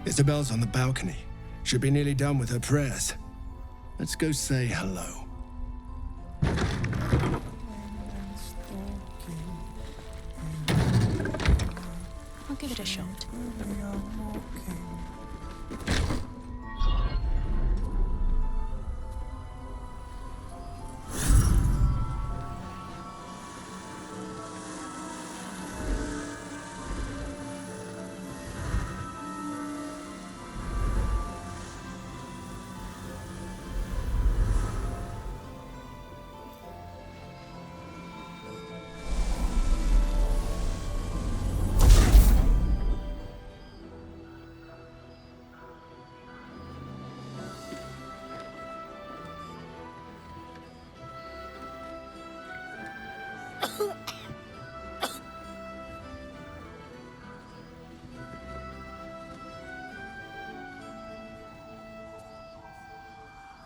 Isabel's on the balcony. Should be nearly done with her prayers. Let's go say hello. I'll give it a shot.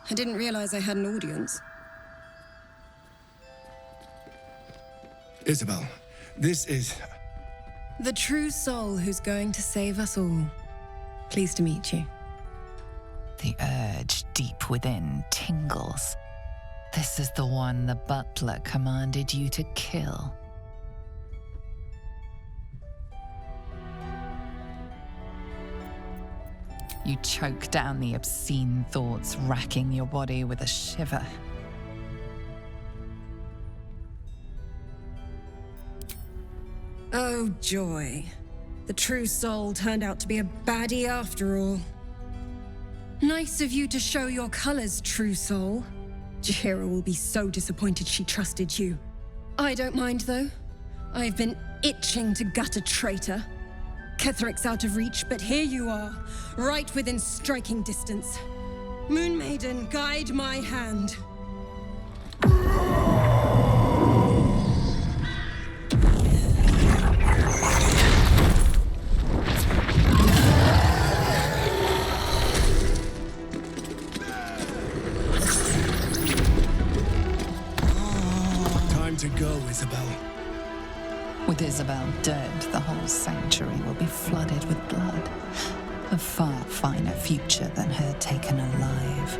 I didn't realize I had an audience. Isabel, this is... The true soul who's going to save us all. Pleased to meet you. The urge deep within tingles. This is the one the butler commanded you to kill. You choke down the obscene thoughts racking your body with a shiver. Oh, joy. The true soul turned out to be a baddie after all. Nice of you to show your colors, true soul. Jahira will be so disappointed she trusted you. I don't mind, though. I've been itching to gut a traitor. Ketheric's out of reach, but here you are, right within striking distance. Moon Maiden, guide my hand. Time to go, Isabel. With Isabel dead, the whole sanctuary will be flooded with blood. A far finer future than her taken alive.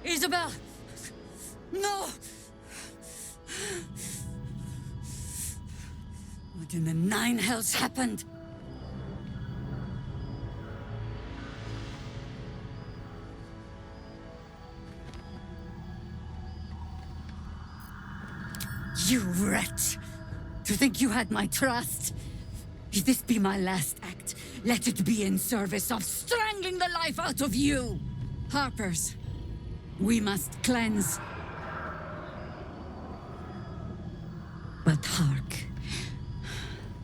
Isabel! No! What in the nine hells happened? You wretch! To think you had my trust? If this be my last act, let it be in service of strangling the life out of you! Harper's. We must cleanse. But hark.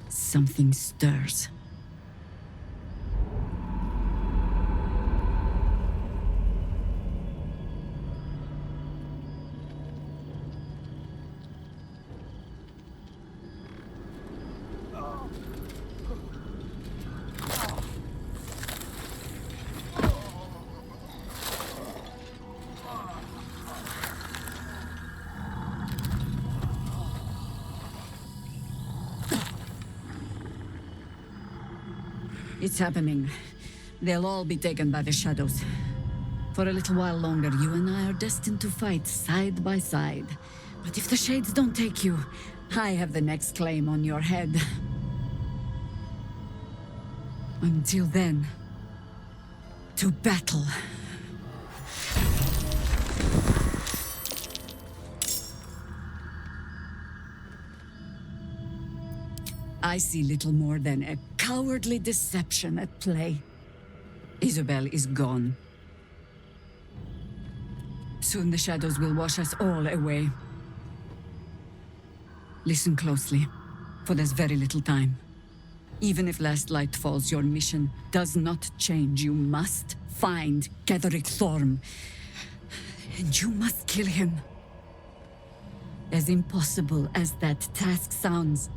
Something stirs. It's happening. They'll all be taken by the shadows. For a little while longer, you and I are destined to fight side by side. But if the Shades don't take you, I have the next claim on your head. Until then, to battle. I see little more than a cowardly deception at play. Isabel is gone. Soon the shadows will wash us all away. Listen closely, for there's very little time. Even if last light falls, your mission does not change. You must find Ketheric Thorm. And you must kill him. As impossible as that task sounds,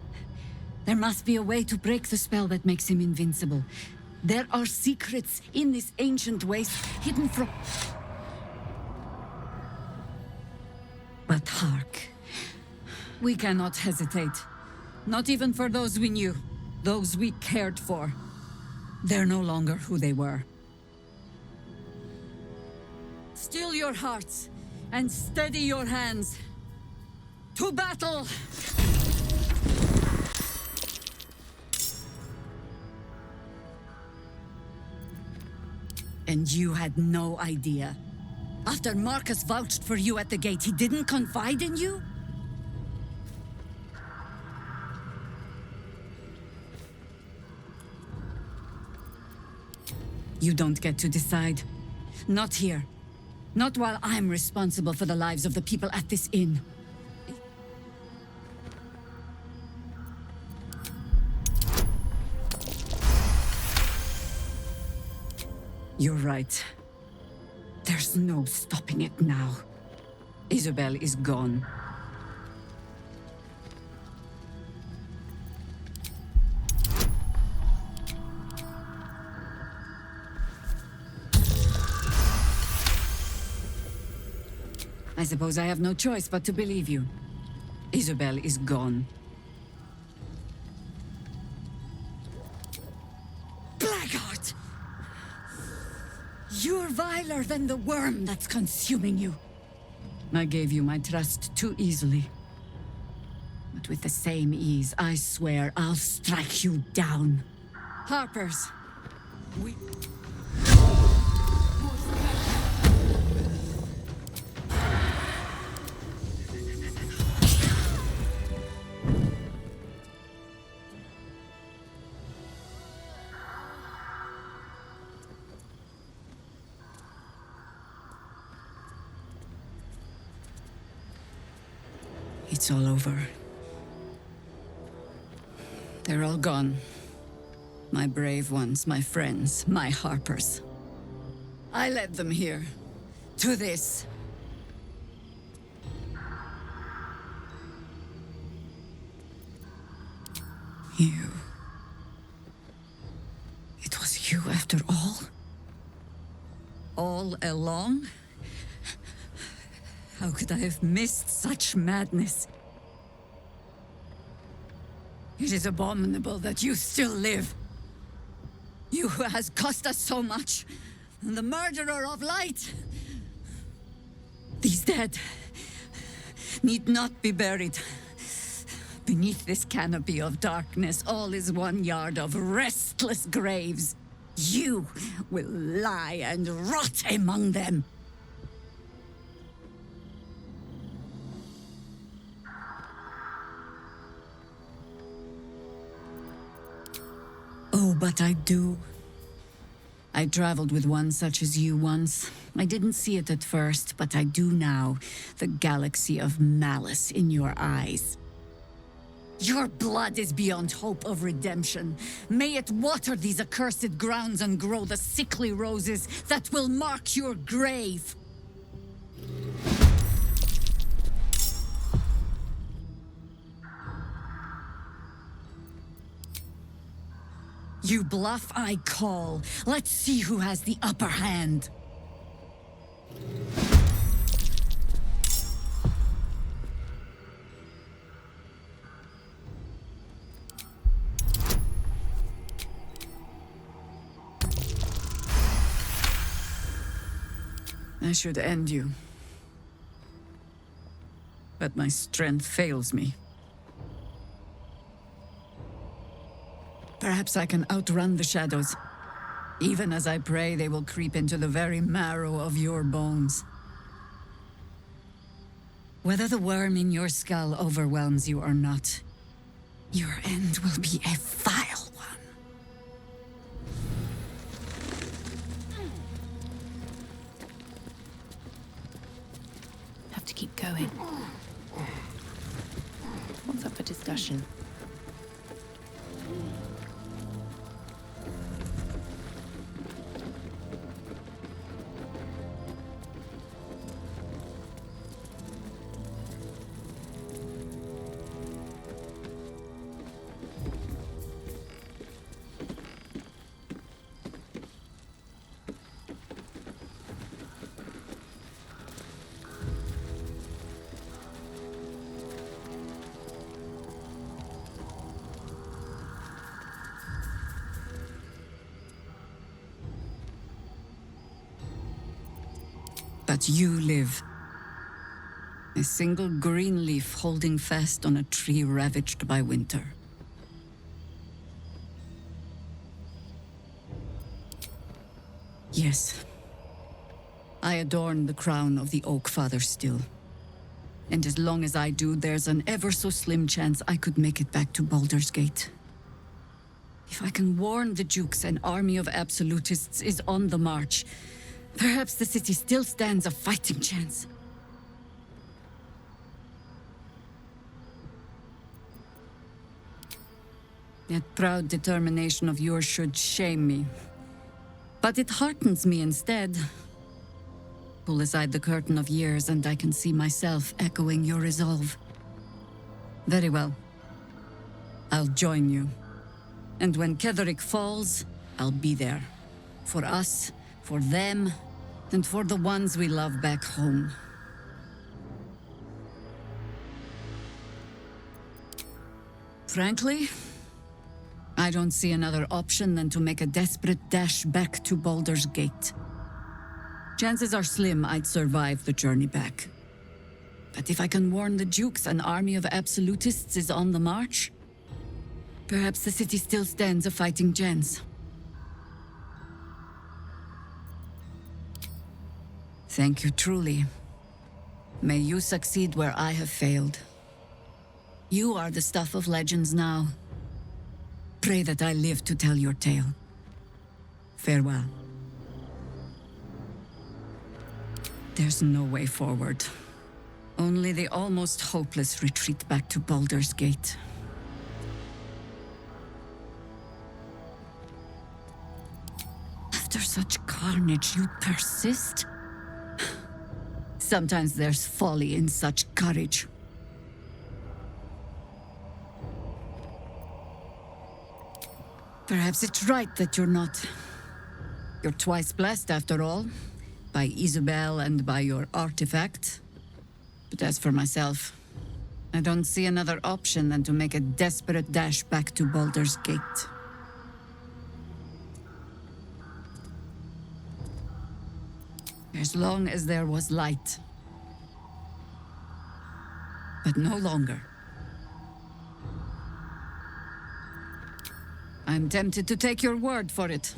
there must be a way to break the spell that makes him invincible. There are secrets in this ancient waste hidden from... But hark. We cannot hesitate. Not even for those we knew. Those we cared for. They're no longer who they were. Still your hearts, and steady your hands. To battle! And you had no idea. After Marcus vouched for you at the gate, he didn't confide in you? You don't get to decide. Not here. Not while I'm responsible for the lives of the people at this inn. You're right. There's no stopping it now. Isabel is gone. I suppose I have no choice but to believe you. Isabel is gone. Blackheart! You're viler than the worm that's consuming you. I gave you my trust too easily. But with the same ease, I swear I'll strike you down. Harpers, we... It's all over. They're all gone. My brave ones, my friends, my Harpers. I led them here. To this. You. It was you after all? All along? How could I have missed such madness? It is abominable that you still live. You who has cost us so much. The murderer of light. These dead need not be buried. Beneath this canopy of darkness, all is 1 yard of restless graves. You will lie and rot among them. Oh, but I do. I traveled with one such as you once. I didn't see it at first, but I do now. The galaxy of malice in your eyes. Your blood is beyond hope of redemption. May it water these accursed grounds and grow the sickly roses that will mark your grave. You bluff, I call. Let's see who has the upper hand. I should end you. But my strength fails me. Perhaps I can outrun the shadows. Even as I pray, they will creep into the very marrow of your bones. Whether the worm in your skull overwhelms you or not, your end will be a vile one. Have to keep going. What's up for discussion? But you live. A single green leaf holding fast on a tree ravaged by winter. Yes. I adorn the crown of the Oak Father still. And as long as I do, there's an ever so slim chance I could make it back to Baldur's Gate. If I can warn the Dukes an army of absolutists is on the march, perhaps the city still stands a fighting chance. That proud determination of yours should shame me. But it heartens me instead. Pull aside the curtain of years and I can see myself echoing your resolve. Very well. I'll join you. And when Ketheric falls, I'll be there. For us, for them, and for the ones we love back home. Frankly, I don't see another option than to make a desperate dash back to Baldur's Gate. Chances are slim I'd survive the journey back. But if I can warn the Dukes an army of absolutists is on the march, perhaps the city still stands a fighting chance. Thank you truly. May you succeed where I have failed. You are the stuff of legends now. Pray that I live to tell your tale. Farewell. There's no way forward. Only the almost hopeless retreat back to Baldur's Gate. After such carnage, you persist? Sometimes there's folly in such courage. Perhaps it's right that you're not. You're twice blessed, after all, by Isabel and by your artifact. But as for myself, I don't see another option than to make a desperate dash back to Baldur's Gate. As long as there was light. But no longer. I'm tempted to take your word for it.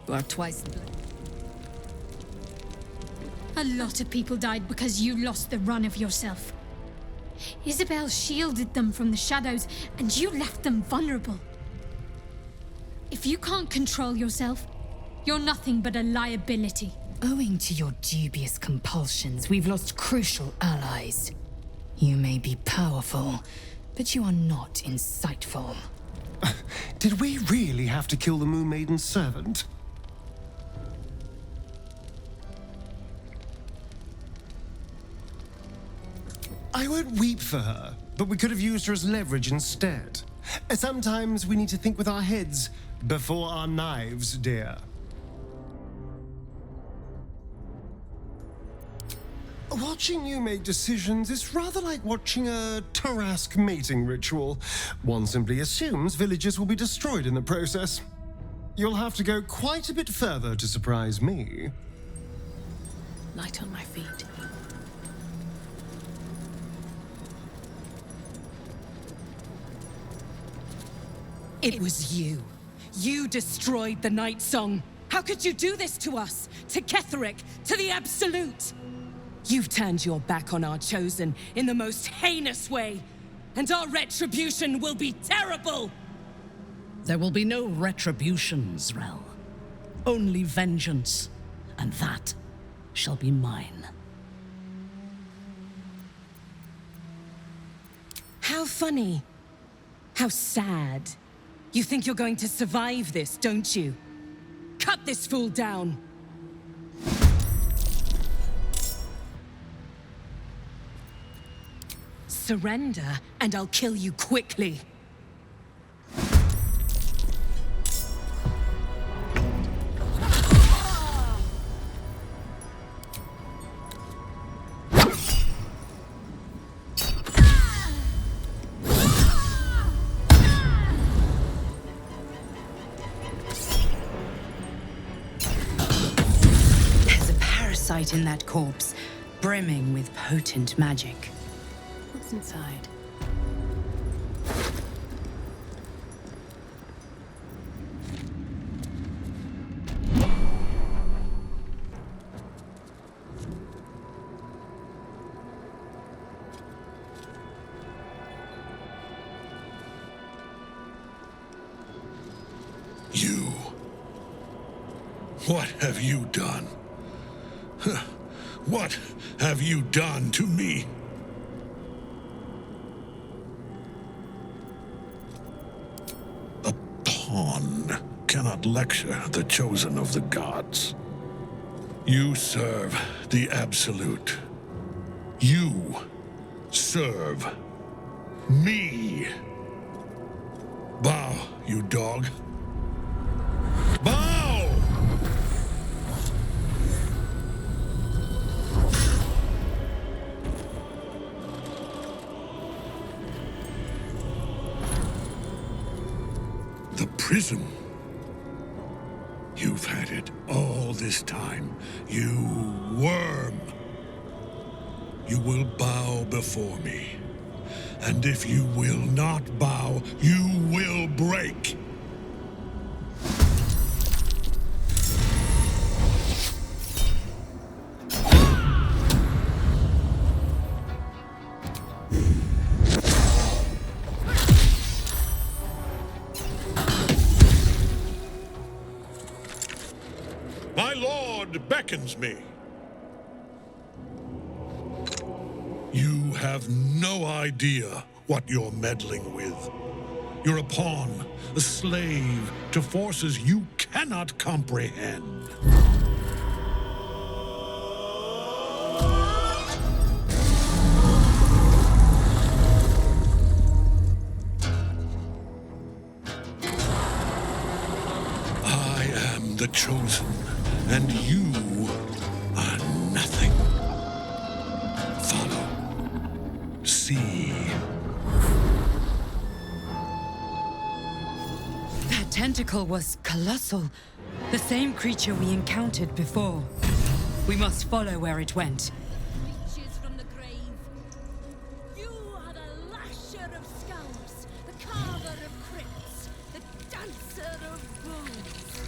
You are twice... A lot of people died because you lost the run of yourself. Isabel shielded them from the shadows, and you left them vulnerable. If you can't control yourself, you're nothing but a liability. Owing to your dubious compulsions, we've lost crucial allies. You may be powerful, but you are not insightful. Did we really have to kill the Moon Maiden's servant? I won't weep for her, but we could have used her as leverage instead. Sometimes we need to think with our heads before our knives, dear. Watching you make decisions is rather like watching a Tarask mating ritual. One simply assumes villages will be destroyed in the process. You'll have to go quite a bit further to surprise me. Light on my feet. It was you. You destroyed the Night Song. How could you do this to us? To Ketheric? To the Absolute? You've turned your back on our Chosen in the most heinous way. And our retribution will be terrible! There will be no retribution, Zrel. Only vengeance. And that shall be mine. How funny. How sad. You think you're going to survive this, don't you? Cut this fool down! Surrender, and I'll kill you quickly. In that corpse, brimming with potent magic. What's inside? You. What have you done? What have you done to me? A pawn cannot lecture the chosen of the gods. You serve the Absolute. You serve me. Bow, you dog. Bow! The prism. You've had it all this time, you worm. You will bow before me. And if you will not bow, you will break. My lord beckons me. You have no idea what you're meddling with. You're a pawn, a slave to forces you cannot comprehend. I am the chosen, and you are nothing. Follow. See. That tentacle was colossal. The same creature we encountered before. We must follow where it went. Reaches from the grave. You are the lasher of skulls, the carver of crypts, the dancer of bones.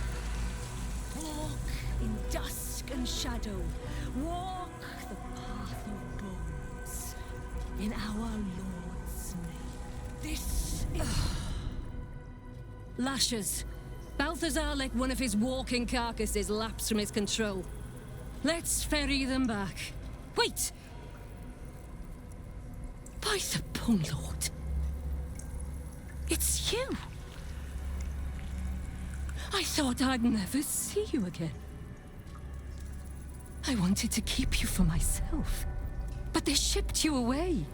Walk in dusk and shadow. Walk the path of bones. In our Lord's name. This is... Lashers. Balthazar let one of his walking carcasses lapse from his control. Let's ferry them back. Wait! By the Bone Lord. It's you. I thought I'd never see you again. I wanted to keep you for myself, but they shipped you away.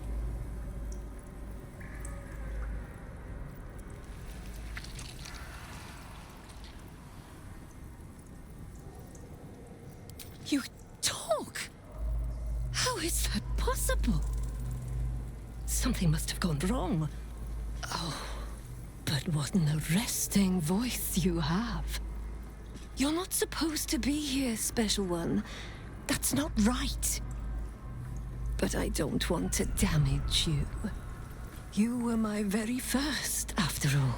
You talk? How is that possible? Something must have gone wrong. Oh, but what an arresting voice you have. You're not supposed to be here, Special One. That's not right. But I don't want to damage you. You were my very first, after all.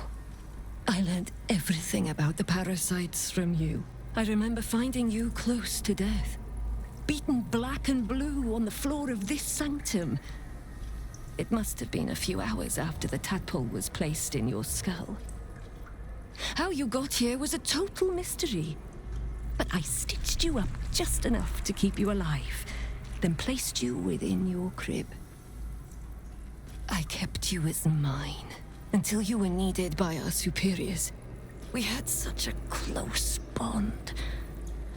I learned everything about the parasites from you. I remember finding you close to death, beaten black and blue on the floor of this sanctum. It must have been a few hours after the tadpole was placed in your skull. How you got here was a total mystery. But I stitched you up just enough to keep you alive, then placed you within your crib. I kept you as mine until you were needed by our superiors. We had such a close bond.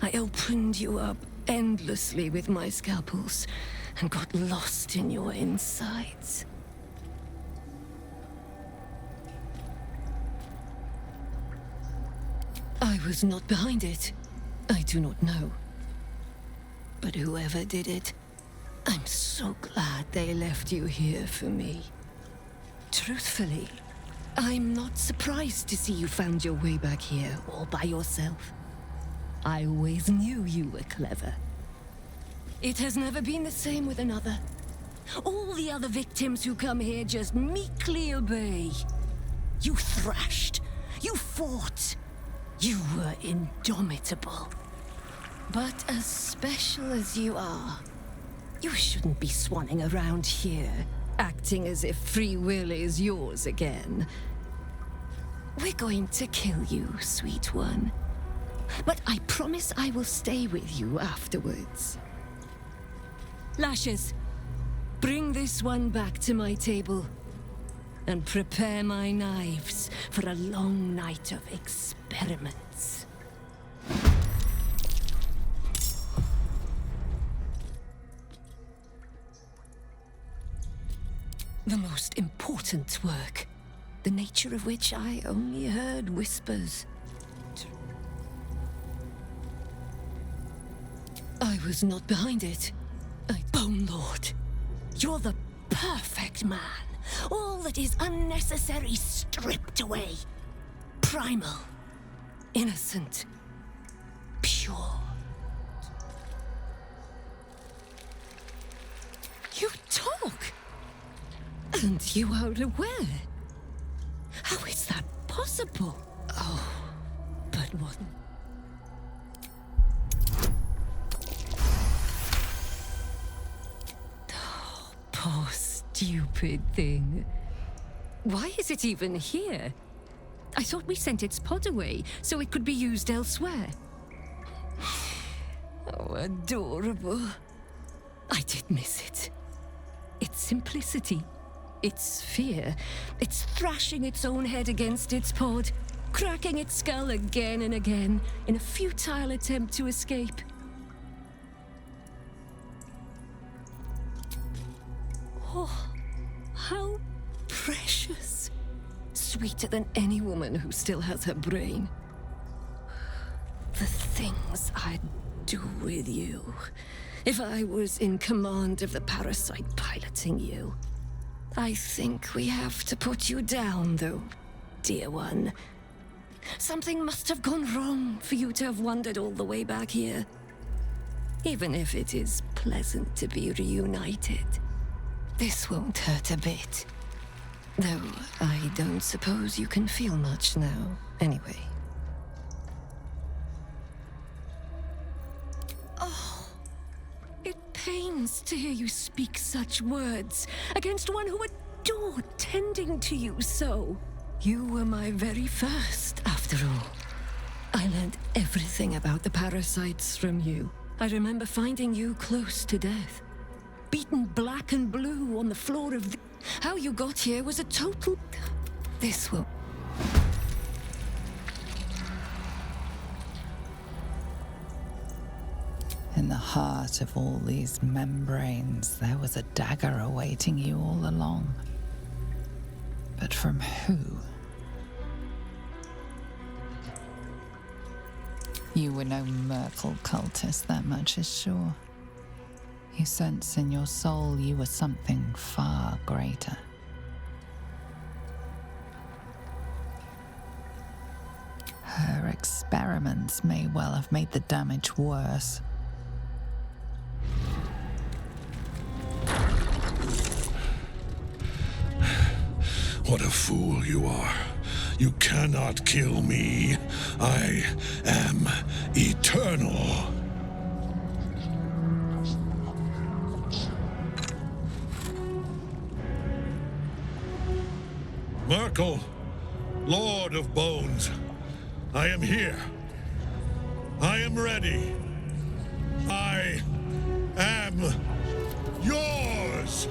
I opened you up endlessly with my scalpels and got lost in your insides. I was not behind it. I do not know. But whoever did it, I'm so glad they left you here for me. Truthfully, I'm not surprised to see you found your way back here all by yourself. I always knew you were clever. It has never been the same with another. All the other victims who come here just meekly obey. You thrashed. You fought. You were indomitable. But as special as you are, you shouldn't be swanning around here, acting as if free will is yours again. We're going to kill you, sweet one. But I promise I will stay with you afterwards. Lashes, bring this one back to my table. And prepare my knives for a long night of experiments. The most important work, the nature of which I only heard whispers. I was not behind it. Bone Lord, you're the perfect man. All that is unnecessary stripped away. Primal, innocent, pure. You talk! And you are aware. How is that possible? Oh, but what? Oh, poor stupid thing. Why is it even here? I thought we sent its pod away so it could be used elsewhere. Oh, adorable. I did miss it. Its simplicity, its fear, its thrashing its own head against its pod, cracking its skull again and again in a futile attempt to escape. Oh, how precious. Sweeter than any woman who still has her brain. The things I'd do with you if I was in command of the parasite piloting you. I think we have to put you down, though, dear one. Something must have gone wrong for you to have wandered all the way back here. Even if it is pleasant to be reunited, this won't hurt a bit. Though I don't suppose you can feel much now, anyway. Oh, it pains to hear you speak such words against one who adored tending to you so. You were my very first, after all. I learned everything about the parasites from you. I remember finding you close to death, beaten black and blue on the floor of the... How you got here was a total... This will... In the heart of all these membranes, there was a dagger awaiting you all along. But from who? You were no Merkel cultist, that much is sure. You sense in your soul you were something far greater. Her experiments may well have made the damage worse. What a fool you are. You cannot kill me. I am eternal. Merkel, Lord of Bones, I am here. I am ready. I am yours.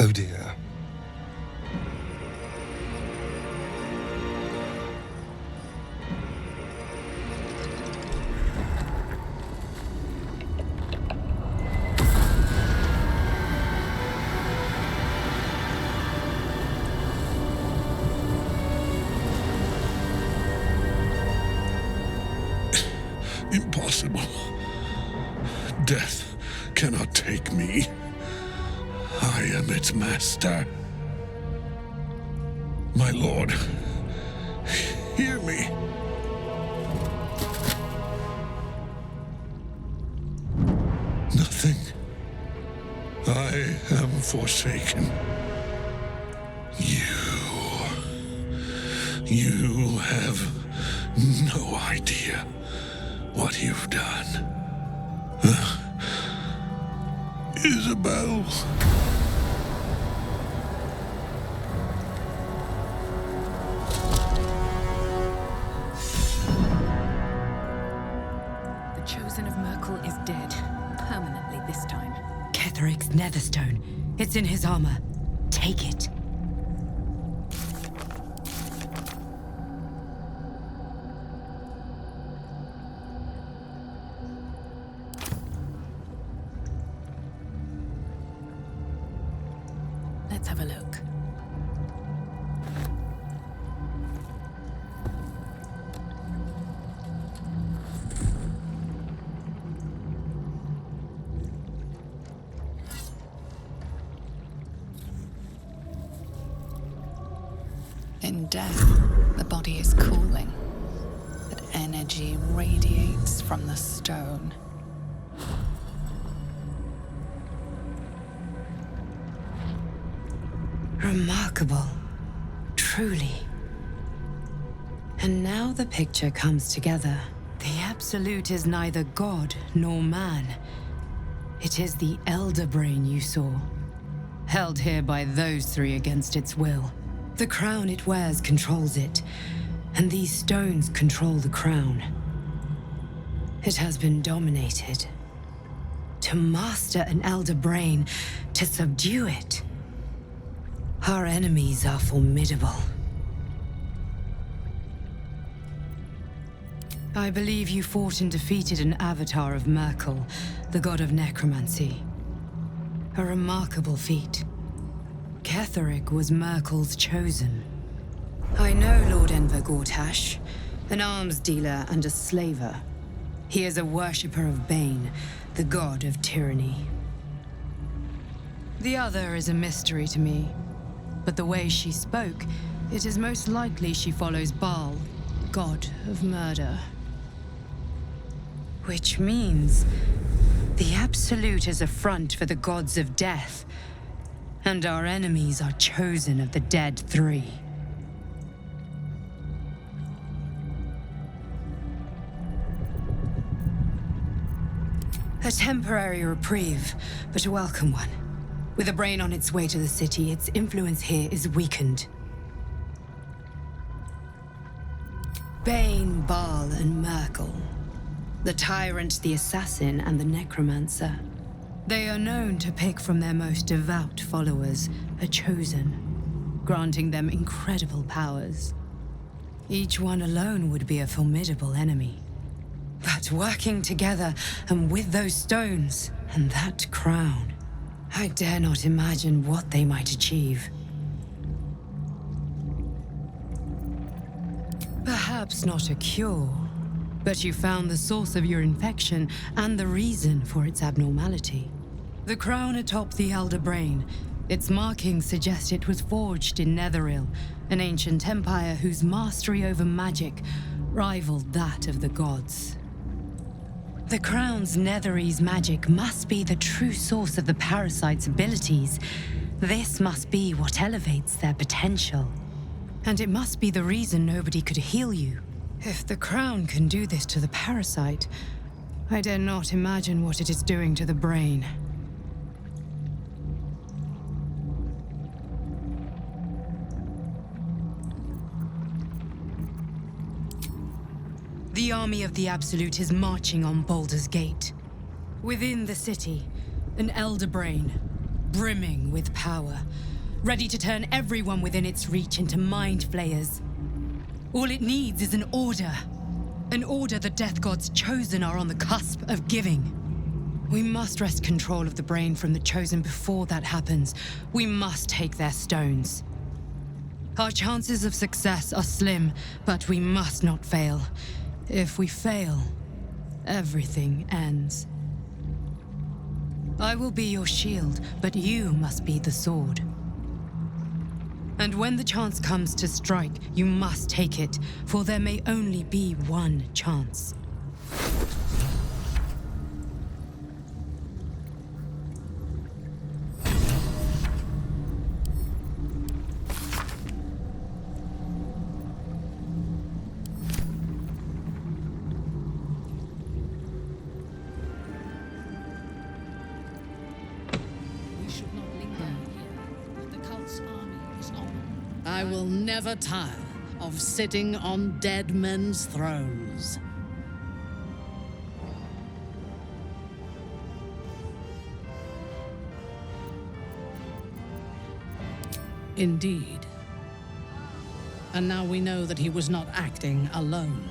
Oh dear. Impossible. Death cannot take me. I am its master. My lord, hear me. Nothing. I am forsaken. You have no idea what you've done. Isabel. The Chosen of Merkel is dead. Permanently this time. Ketheric's Netherstone. It's in his armor. Take it. Let's have a look. In death, the body is cooling, but energy radiates from the stone. Remarkable. Truly. And now the picture comes together. The Absolute is neither God nor man. It is the Elder Brain you saw, held here by those three against its will. The crown it wears controls it, and these stones control the crown. It has been dominated. To master an Elder Brain, to subdue it. Our enemies are formidable. I believe you fought and defeated an avatar of Merkel, the god of necromancy. A remarkable feat. Ketheric was Merkel's chosen. I know Lord Enver Gortash, an arms dealer and a slaver. He is a worshipper of Bane, the god of tyranny. The other is a mystery to me. But the way she spoke, it is most likely she follows Baal, god of murder. Which means The Absolute is a front for the gods of death, and our enemies are chosen of the dead three. A temporary reprieve, but a welcome one. With a brain on its way to the city, its influence here is weakened. Bane, Baal, and Merkel. The tyrant, the assassin, and the necromancer. They are known to pick from their most devout followers a chosen, granting them incredible powers. Each one alone would be a formidable enemy. But working together, and with those stones, and that crown, I dare not imagine what they might achieve. Perhaps not a cure, but you found the source of your infection and the reason for its abnormality. The crown atop the Elder Brain. Its markings suggest it was forged in Netheril, an ancient empire whose mastery over magic rivaled that of the gods. The crown's Netherese magic must be the true source of the parasite's abilities. This must be what elevates their potential. And it must be the reason nobody could heal you. If the crown can do this to the parasite, I dare not imagine what it is doing to the brain. The army of the Absolute is marching on Baldur's Gate. Within the city, an Elder Brain, brimming with power, ready to turn everyone within its reach into mind flayers. All it needs is an order the Death God's chosen are on the cusp of giving. We must wrest control of the brain from the chosen before that happens. We must take their stones. Our chances of success are slim, but we must not fail. If we fail, everything ends. I will be your shield, but you must be the sword. And when the chance comes to strike, you must take it, for there may only be one chance. I will never tire of sitting on dead men's thrones. Indeed. And now we know that he was not acting alone.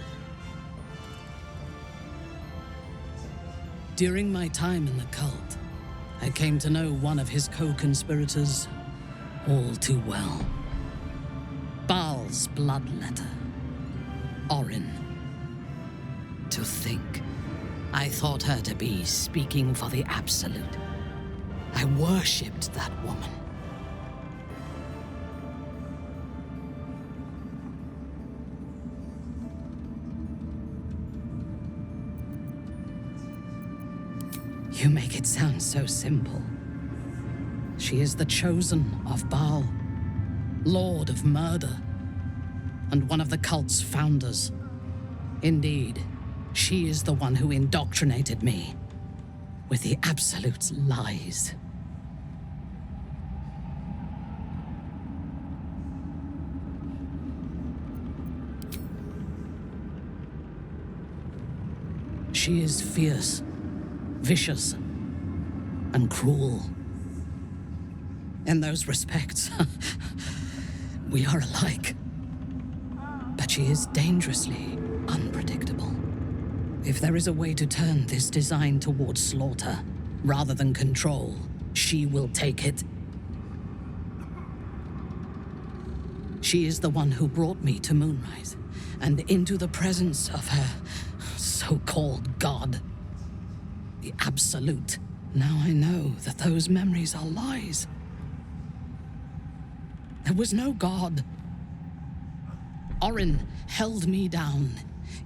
During my time in the cult, I came to know one of his co-conspirators all too well. Baal's bloodletter. Orin. To think, I thought her to be speaking for the Absolute. I worshipped that woman. You make it sound so simple. She is the chosen of Baal, Lord of Murder, and one of the cult's founders. Indeed, she is the one who indoctrinated me with the Absolute's lies. She is fierce, vicious, and cruel. In those respects, we are alike. But she is dangerously unpredictable. If there is a way to turn this design towards slaughter, rather than control, she will take it. She is the one who brought me to Moonrise, and into the presence of her so-called god. The Absolute. Now I know that those memories are lies. There was no god. Orin held me down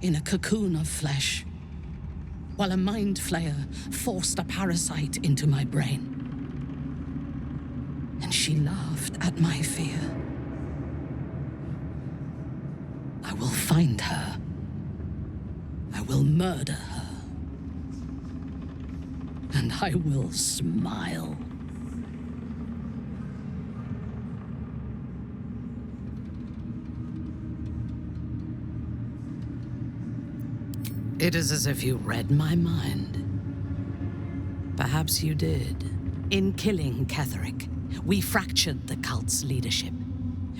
in a cocoon of flesh. while a mind flayer forced a parasite into my brain. And she laughed at my fear. I will find her. I will murder her. And I will smile. It is as if you read my mind. Perhaps you did. In killing Ketheric, we fractured the cult's leadership.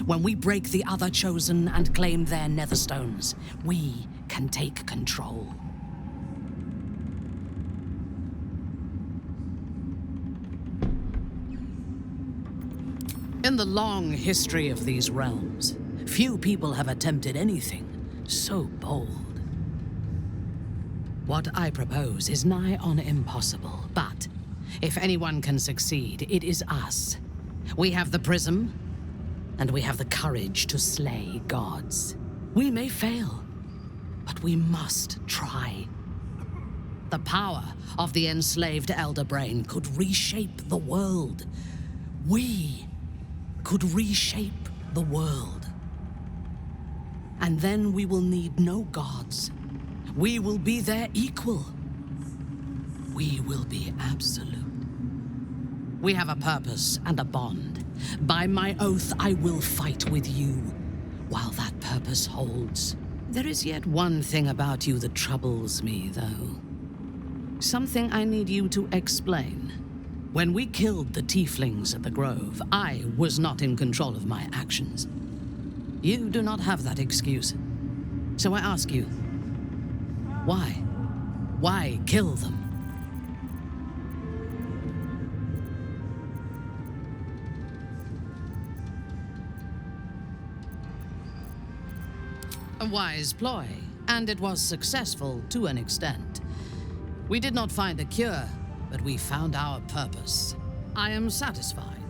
When we break the other Chosen and claim their Netherstones, we can take control. In the long history of these realms, few people have attempted anything so bold. What I propose is nigh on impossible, but if anyone can succeed, it is us. We have the prism, and we have the courage to slay gods. We may fail, but we must try. The power of the enslaved Elder Brain could reshape the world. We could reshape the world. And then we will need no gods. We will be their equal. We will be absolute. We have a purpose and a bond. By my oath, I will fight with you while that purpose holds. There is yet one thing about you that troubles me, though. Something I need you to explain. When we killed the tieflings at the Grove, I was not in control of my actions. You do not have that excuse. So I ask you, why? Why kill them? A wise ploy, and it was successful to an extent. We did not find a cure, but we found our purpose. I am satisfied.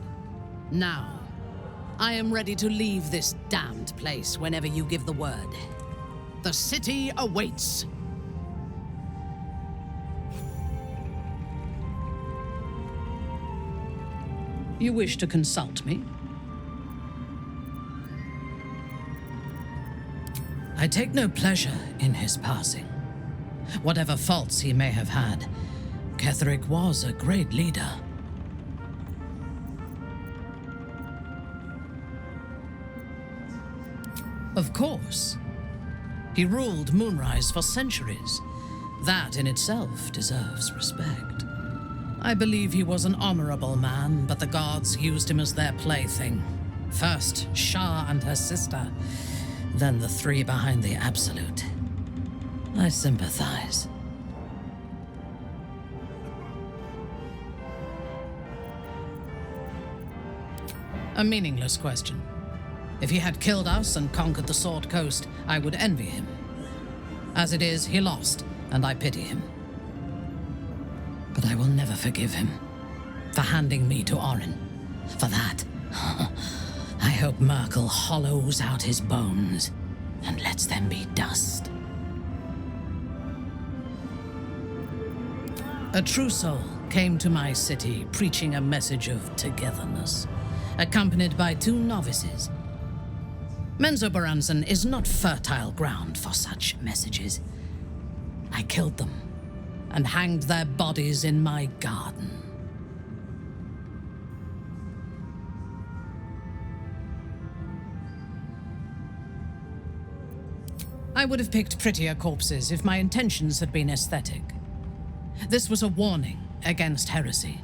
Now, I am ready to leave this damned place whenever you give the word. The city awaits. You wish to consult me? I take no pleasure in his passing. Whatever faults he may have had, Ketheric was a great leader. Of course. He ruled Moonrise for centuries. That in itself deserves respect. I believe he was an honorable man, but the gods used him as their plaything. First Shah and her sister, then the three behind the Absolute. I sympathize. A meaningless question. If he had killed us and conquered the Sword Coast, I would envy him. As it is, he lost, and I pity him. But I will never forgive him for handing me to Orin. For that, I hope Merkel hollows out his bones and lets them be dust. A true soul came to my city preaching a message of togetherness, accompanied by 2 novices. Menzoberranzan is not fertile ground for such messages. I killed them and hanged their bodies in my garden. I would have picked prettier corpses if my intentions had been aesthetic. This was a warning against heresy.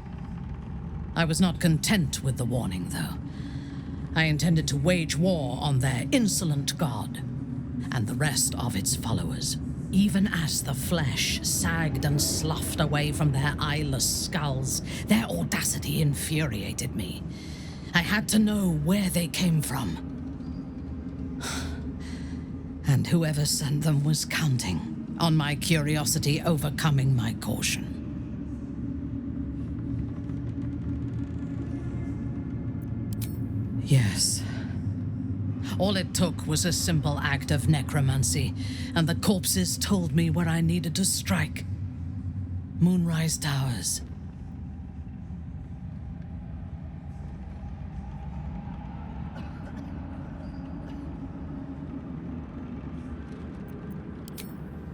I was not content with the warning, though. I intended to wage war on their insolent god and the rest of its followers. Even as the flesh sagged and sloughed away from their eyeless skulls, their audacity infuriated me. I had to know where they came from. And whoever sent them was counting on my curiosity overcoming my caution. Yes. All it took was a simple act of necromancy, and the corpses told me where I needed to strike. Moonrise Towers.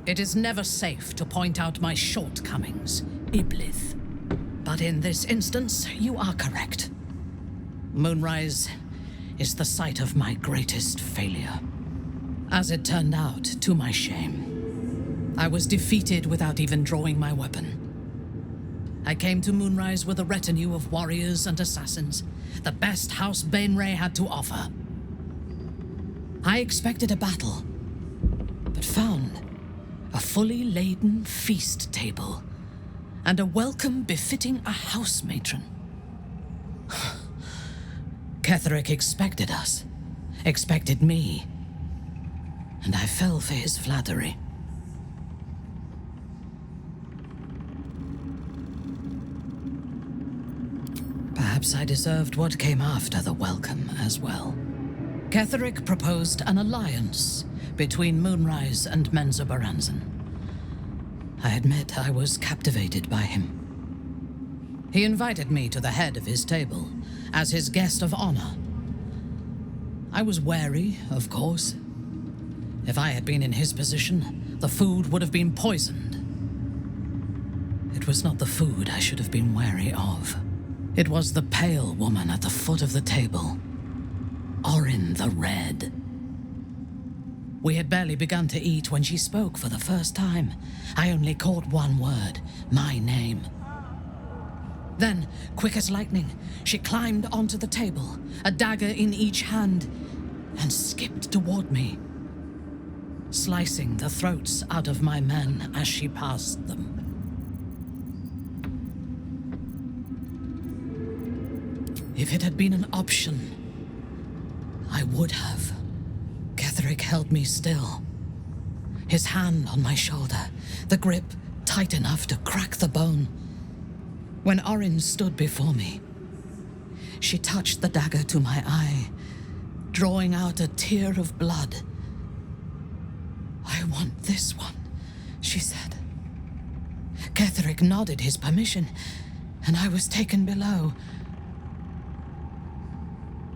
It is never safe to point out my shortcomings, Iblith. But in this instance, you are correct. Moonrise is the site of my greatest failure. As it turned out, to my shame, I was defeated without even drawing my weapon. I came to Moonrise with a retinue of warriors and assassins, the best House Bainray had to offer. I expected a battle, but found a fully laden feast table, and a welcome befitting a house matron. Ketheric expected us, expected me, and I fell for his flattery. Perhaps I deserved what came after the welcome as well. Ketheric proposed an alliance between Moonrise and Mensa Baranzan. I admit I was captivated by him. He invited me to the head of his table as his guest of honor. I was wary, of course. If I had been in his position, the food would have been poisoned. It was not the food I should have been wary of. It was the pale woman at the foot of the table, Orin the Red. We had barely begun to eat when she spoke for the first time. I only caught one word, my name. Then, quick as lightning, she climbed onto the table, a dagger in each hand, and skipped toward me, slicing the throats out of my men as she passed them. If it had been an option, I would have. Ketheric held me still, his hand on my shoulder, the grip tight enough to crack the bone. When Orin stood before me, she touched the dagger to my eye, drawing out a tear of blood. "I want this one," she said. Ketheric nodded his permission, and I was taken below.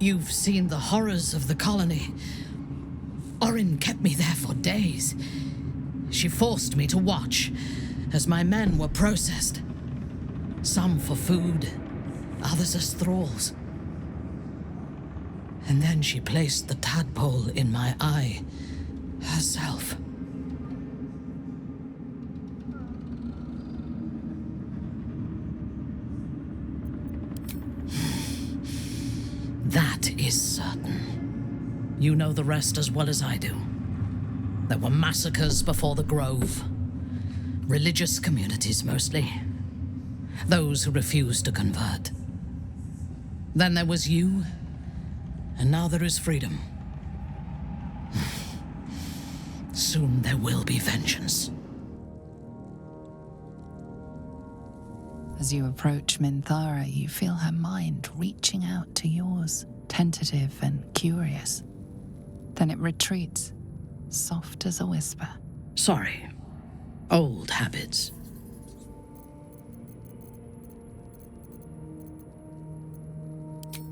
You've seen the horrors of the colony. Orin kept me there for days. She forced me to watch as my men were processed. Some for food, others as thralls. And then she placed the tadpole in my eye herself. That is certain. You know the rest as well as I do. There were massacres before the Grove. Religious communities, mostly. Those who refused to convert. Then there was you, and now there is freedom. Soon there will be vengeance. As you approach Minthara, you feel her mind reaching out to yours, tentative and curious. Then it retreats, soft as a whisper. Sorry. Old habits.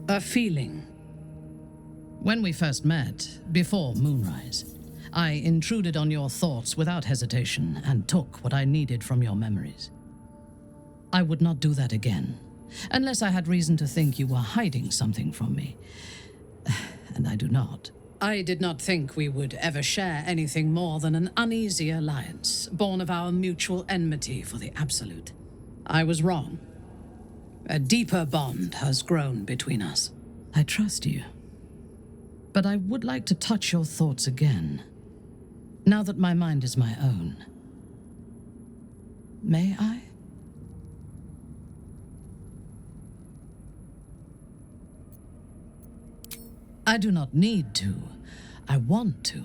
A feeling. When we first met, before Moonrise, I intruded on your thoughts without hesitation and took what I needed from your memories. I would not do that again, unless I had reason to think you were hiding something from me. And I do not. I did not think we would ever share anything more than an uneasy alliance, born of our mutual enmity for the Absolute. I was wrong. A deeper bond has grown between us. I trust you. But I would like to touch your thoughts again, now that my mind is my own. May I? I do not need to. I want to.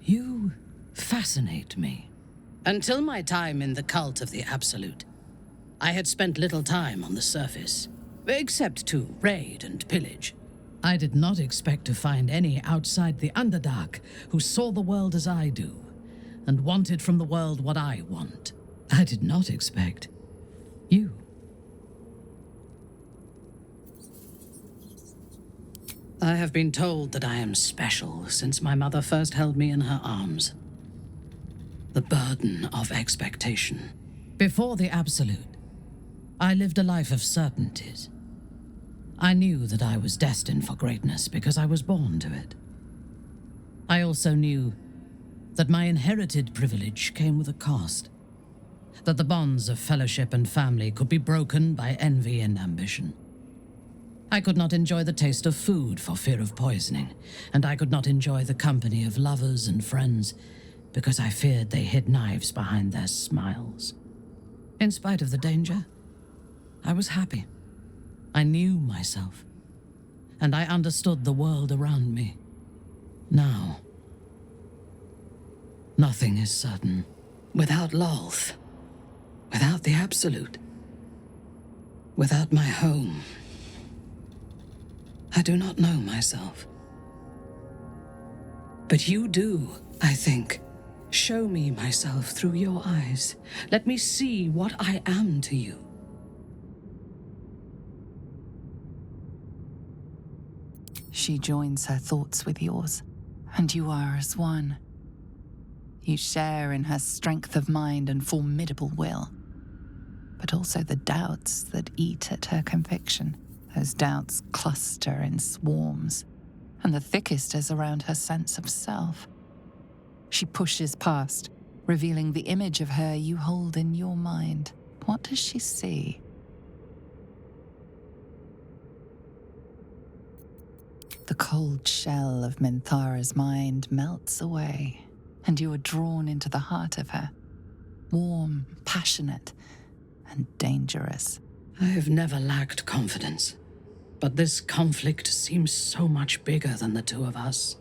You fascinate me. Until my time in the cult of the Absolute, I had spent little time on the surface, except to raid and pillage. I did not expect to find any outside the Underdark who saw the world as I do, and wanted from the world what I want. I did not expect you. I have been told that I am special since my mother first held me in her arms. The burden of expectation. Before the Absolute, I lived a life of certainties. I knew that I was destined for greatness because I was born to it. I also knew that my inherited privilege came with a cost, that the bonds of fellowship and family could be broken by envy and ambition. I could not enjoy the taste of food for fear of poisoning, and I could not enjoy the company of lovers and friends because I feared they hid knives behind their smiles. In spite of the danger, I was happy. I knew myself, and I understood the world around me. Now, nothing is certain. Without Lolth, without the Absolute, without my home, I do not know myself. But you do, I think. Show me myself through your eyes. Let me see what I am to you. She joins her thoughts with yours, and you are as one. You share in her strength of mind and formidable will, but also the doubts that eat at her conviction. Those doubts cluster in swarms, and the thickest is around her sense of self. She pushes past, revealing the image of her you hold in your mind. What does she see? The cold shell of Minthara's mind melts away, and you are drawn into the heart of her, warm, passionate, and dangerous. I have never lacked confidence, but this conflict seems so much bigger than the two of us.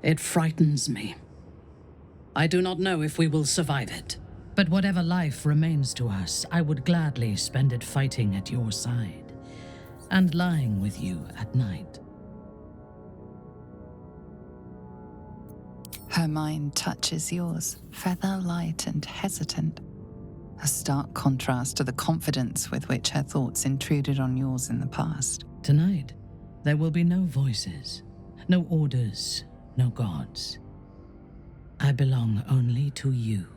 It frightens me. I do not know if we will survive it, but whatever life remains to us, I would gladly spend it fighting at your side and lying with you at night. Her mind touches yours, feather light and hesitant. A stark contrast to the confidence with which her thoughts intruded on yours in the past. Tonight, there will be no voices, no orders, no gods. I belong only to you.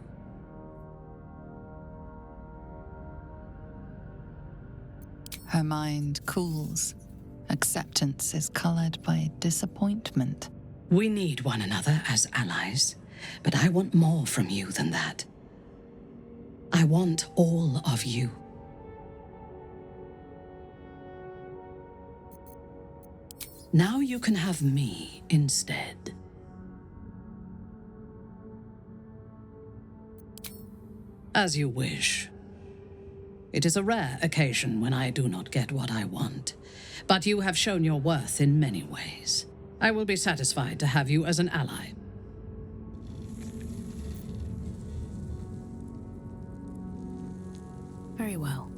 Her mind cools. Acceptance is colored by disappointment. We need one another as allies, but I want more from you than that. I want all of you. Now you can have me instead. As you wish. It is a rare occasion when I do not get what I want, but you have shown your worth in many ways. I will be satisfied to have you as an ally. Very well.